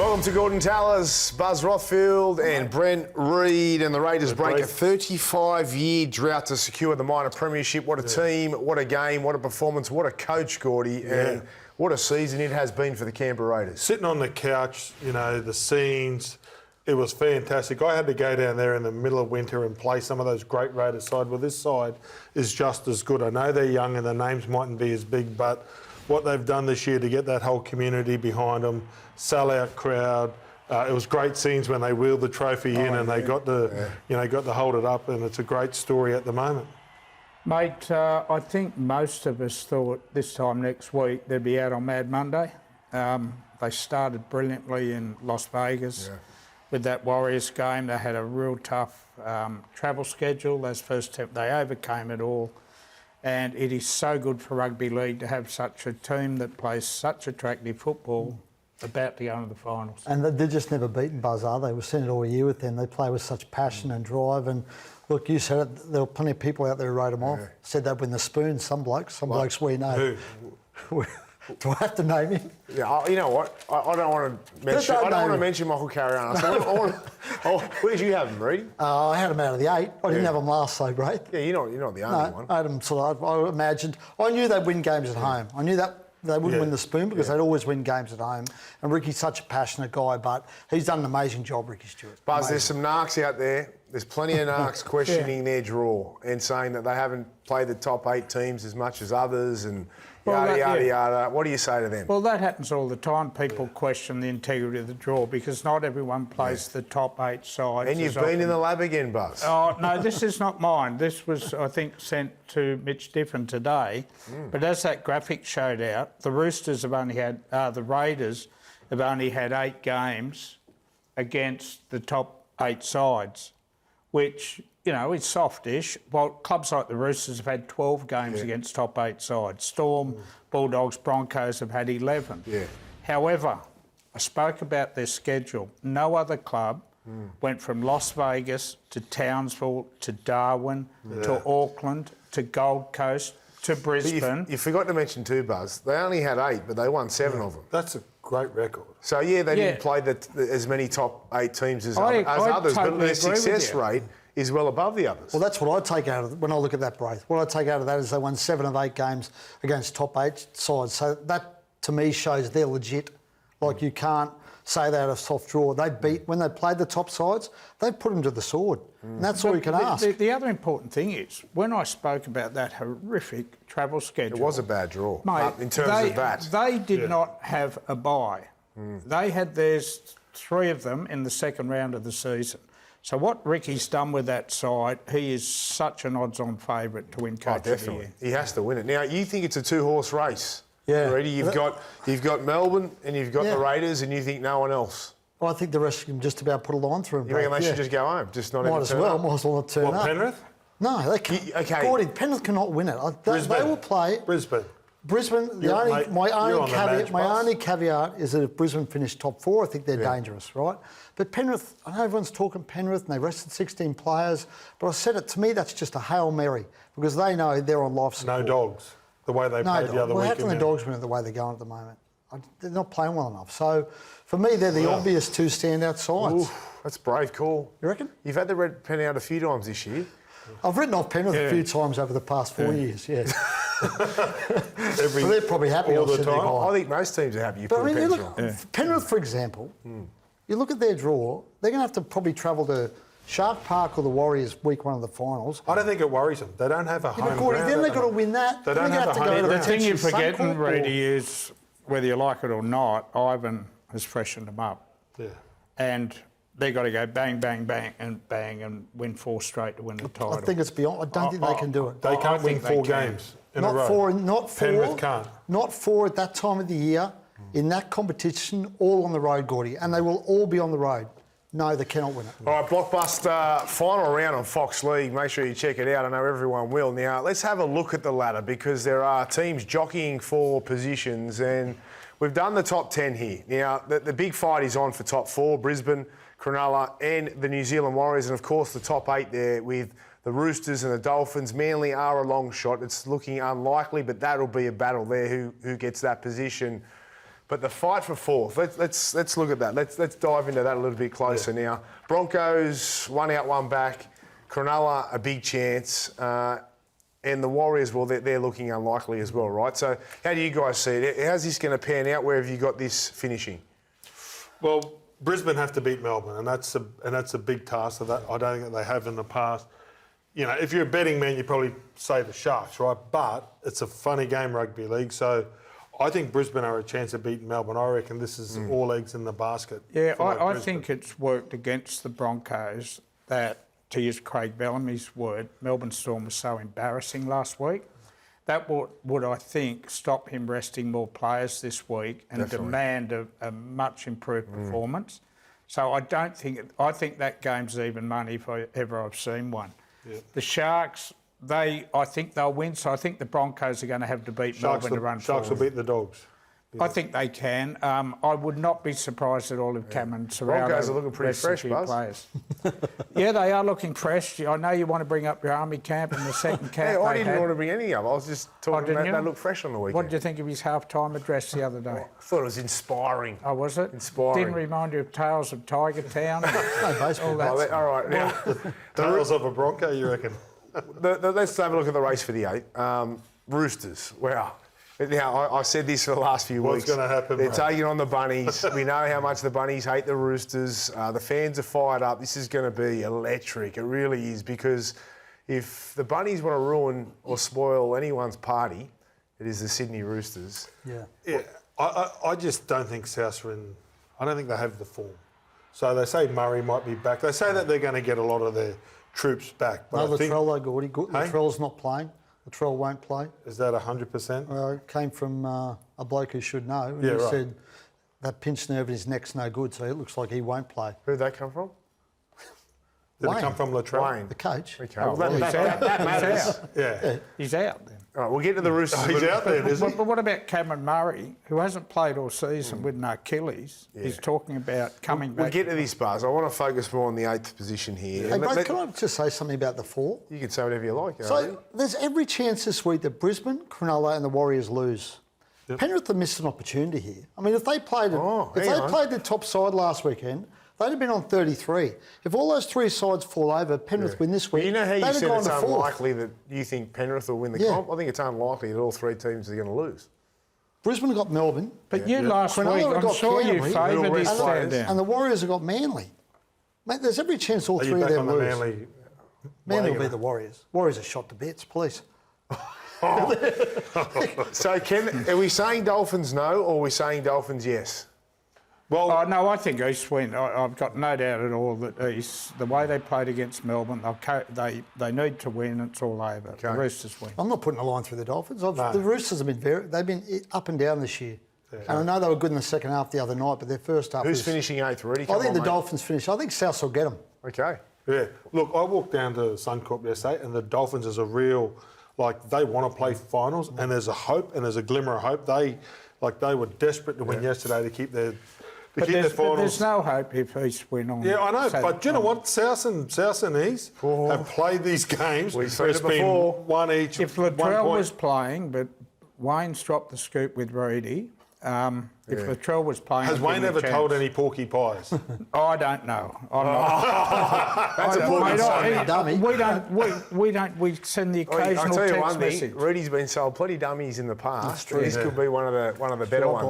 Welcome to Gordon Tallers, Buzz Rothfield and Brent Read, and the Raiders break a 35-year drought to secure the minor premiership. What a team, what a game, what a performance, what a coach, Gordy, and what a season it has been for the Canberra Raiders. Sitting on the couch, you know, the scenes, it was fantastic. I had to go down there in the middle of winter and play some of those great Raiders side. Well, this side is just as good. I know they're young and the names mightn't be as big, but what they've done this year to get that whole community behind them, sell-out crowd. It was great scenes when they wheeled the trophy in and they got to, got to hold it up, and it's a great story at the moment. Mate, I think most of us thought this time next week they'd be out on Mad Monday. They started brilliantly in Las Vegas with that Warriors game. They had a real tough travel schedule. Those first they overcame it all. And it is so good for rugby league to have such a team that plays such attractive football about to go into the finals. And they're just never beaten, Buzz, are they? We've seen it all year with them. They play with such passion and drive. And look, you said it, there were plenty of people out there who wrote them off. Said that with the spoon, some blokes we know. Who? Do I have to name him? Yeah, you know what? I don't want to mention. I don't want to mention Michael Carriana. So where did you have him, Reed? I had him out of the 8. I didn't have him last, so great. Yeah, you're not the only one. I had him I imagined. I knew they'd win games at home. I knew that they wouldn't win the spoon because they'd always win games at home. And Ricky's such a passionate guy, but he's done an amazing job, Ricky Stewart. Buzz, there's some narcs out there. There's plenty of narcs questioning their draw and saying that they haven't played the top 8 teams as much as others and yada. What do you say to them? Well, that happens all the time. People question the integrity of the draw because not everyone plays the top 8 sides. And you've been in the lab again, Buzz. Oh, no, this is not mine. This was, I think, sent to Mitch Diffin today. But as that graphic showed out, the Roosters have only had, the Raiders have only had 8 games against the top 8 sides, which, you know, is softish. Well, clubs like the Roosters have had 12 games against top 8 sides. Storm, Bulldogs, Broncos have had 11. However, I spoke about their schedule. No other club went from Las Vegas to Townsville to Darwin to Auckland to Gold Coast to Brisbane. You forgot to mention too, Buzz. They only had 8, but they won 7 of them. That's a great record. So, they didn't play as many top 8 teams as others, but their success rate is well above the others. Well, that's what I take out of it when I look at that, Braith. What I take out of that is they won 7 of 8 games against top 8 sides. So that, to me, shows they're legit. Like, you can't say they had a soft draw. They beat, when they played the top sides, they put them to the sword. And that's all you can ask. The other important thing is, when I spoke about that horrific travel schedule... It was a bad draw, mate, in terms of that. They did not have a bye. They had theirs, 3 of them, in the second round of the season. So what Ricky's done with that side, he is such an odds-on favourite to win Coach of the Year. He has to win it. Now, you think it's a 2-horse race. Yeah. Ready? You've got Melbourne and you've got the Raiders, and you think no one else. Well, I think the rest can just about put a line through them. You reckon they should just go home? Just not might as well not turn up. Penrith? No, they can't. Gordy, Penrith cannot win it. They will play. Brisbane, my only caveat is that if Brisbane finish top 4, I think they're dangerous, right? But Penrith, I know everyone's talking Penrith and they rested 16 players, but I said it, to me, that's just a Hail Mary because they know they're on life support. No Dogs, the way they played the other week. How can the Dogs win it the way they're going at the moment? They're not playing well enough. So, for me, they're the obvious 2 standout sides. Ooh, that's a brave call. You reckon? You've had the red pen out a few times this year. I've written off Penrith a few times over the past 4 years, Well, they're probably happy all the time. I think most teams are happy you put a pencil on. Penrith, for example, you look at their draw, they're going to have to probably travel to Shark Park or the Warriors week 1 of the finals. I don't think it worries them. They don't have a home ground. Then they've got to win that. They don't have a home ground. The thing you're forgetting, Reedy, is whether you like it or not, Ivan has freshened them up. Yeah. And they've got to go bang, bang, bang, and win 4 straight to win the title. I think it's beyond. I don't think they can do it. They can't win 4 games in a row. Not 4. Penrith can't. Not 4 at that time of the year in that competition, all on the road, Gordy, and they will all be on the road. No, they cannot win it. All right, blockbuster final round on Fox League. Make sure you check it out. I know everyone will. Now, let's have a look at the ladder because there are teams jockeying for positions and we've done the top 10 here. Now, the big fight is on for top 4, Brisbane, Cronulla and the New Zealand Warriors, and of course the top 8 there with the Roosters and the Dolphins. Manly are a long shot. It's looking unlikely, but that'll be a battle there, who gets that position. But the fight for fourth, let's look at that. Let's dive into that a little bit closer now. Broncos, one out, one back. Cronulla, a big chance. And the Warriors, well, they're looking unlikely as well, right? So how do you guys see it? How's this going to pan out? Where have you got this finishing? Well, Brisbane have to beat Melbourne, and that's a big task that I don't think that they have in the past. You know, if you're a betting man, you probably say the Sharks, right? But it's a funny game, rugby league. So I think Brisbane are a chance of beating Melbourne. I reckon this is all eggs in the basket. Yeah, I think it's worked against the Broncos that, to use Craig Bellamy's word, Melbourne Storm was so embarrassing last week. That would, I think, stop him resting more players this week and demand a much improved performance. So I think that game's even money if ever I've seen one. Yeah. The Sharks, I think they'll win, so I think the Broncos are going to have to beat Melbourne to run forward. Sharks will beat the Dogs. Yeah. I think they can. I would not be surprised at all if Cameron Serrano... Broncos are looking pretty fresh, Buzz. Players. Yeah, they are looking fresh. I know you want to bring up your army camp and the second camp. Yeah, I didn't want to bring any of them. I was just talking about they look fresh on the weekend. What did you think of his half-time address the other day? I thought it was inspiring. Oh, was it? Inspiring. Didn't remind you of Tales of Tiger Town? No, baseball. All right, now... Tales of a Bronco, you reckon? Let's have a look at the race for the 8. Roosters, wow. Now, I said this for the last few weeks. What's going to happen, They're mate? taking on the Bunnies. We know how much the Bunnies hate the Roosters. The fans are fired up. This is going to be electric. It really is, because if the Bunnies want to ruin or spoil anyone's party, it is the Sydney Roosters. Yeah. I just don't think South are in... I don't think they have the form. So they say Murray might be back. They say that they're going to get a lot of their troops back. But No, Latrell, though, Gordy. Latrell's not playing. Latrell won't play. Is that 100%? It came from a bloke who should know. Yeah, He right. said that pinched nerve in his neck's no good, so it looks like he won't play. Who'd that come from? Did Wayne. it come from Latrell? Wayne. The coach. Okay. Well, Well, he's out. that matters. Yeah. He's out then. All right, we'll get to the Roosters. He's out there, isn't he? But what about Cameron Murray, who hasn't played all season with an Achilles? He's talking about coming We'll back. get to this, Buzz. I want to focus more on the 8th position here. Hey, mate, can I just say something about the 4? You can say whatever you like. So there's every chance this week that Brisbane, Cronulla and the Warriors lose. Yep. Penrith have missed an opportunity here. I mean, if they played hang on. played the top side last weekend, they'd have been on 33. If all those 3 sides fall over, Penrith win this week, You know how they'd you have said gone it's to 4th. unlikely that you think Penrith will win the comp? I think it's unlikely that all 3 teams are going to lose. Brisbane have got Melbourne. But you last Cronulla week, have I'm got sure you Canterbury. favoured Little his rest stand players. down. And the Warriors have got Manly. Mate, there's every chance all Are 3 you of back them on the lose. Manly? Manly will beat the Warriors. Warriors are shot to bits, please. So, are we saying Dolphins no, or are we saying Dolphins yes? Well, Oh, no, I think East win. I've got no doubt at all that East, the way they played against Melbourne, they need to win. It's all over. The Roosters win. I'm not putting a line through the Dolphins. The Roosters have been they've been up and down this year. And I know they were good in the second half the other night, but their first half Who's finishing 8th already? I think the Dolphins finish. I think South will get them. Okay. yeah. Look, I walked down to Suncorp yesterday, and the Dolphins is a real, they want to play finals, and there's a hope and there's a glimmer of hope. They were desperate to win yesterday to keep their But finals. there's no hope if East win on. Yeah, I know, Saturday. but do you know what? South and East have played these games. We've seen It's it been before. one each. If 1 Latrell point. was playing, but Wayne's dropped the scoop with Reedy. If Latrell was playing, Has I'd give Wayne him a ever chance. told any porky pies? Oh, I don't know. I'm not. That's a Mate, point. dummy. We don't. We send the I'll occasional tell you text one thing. message. Reedy's been sold plenty dummies in the past. true. This could be one of the better ones.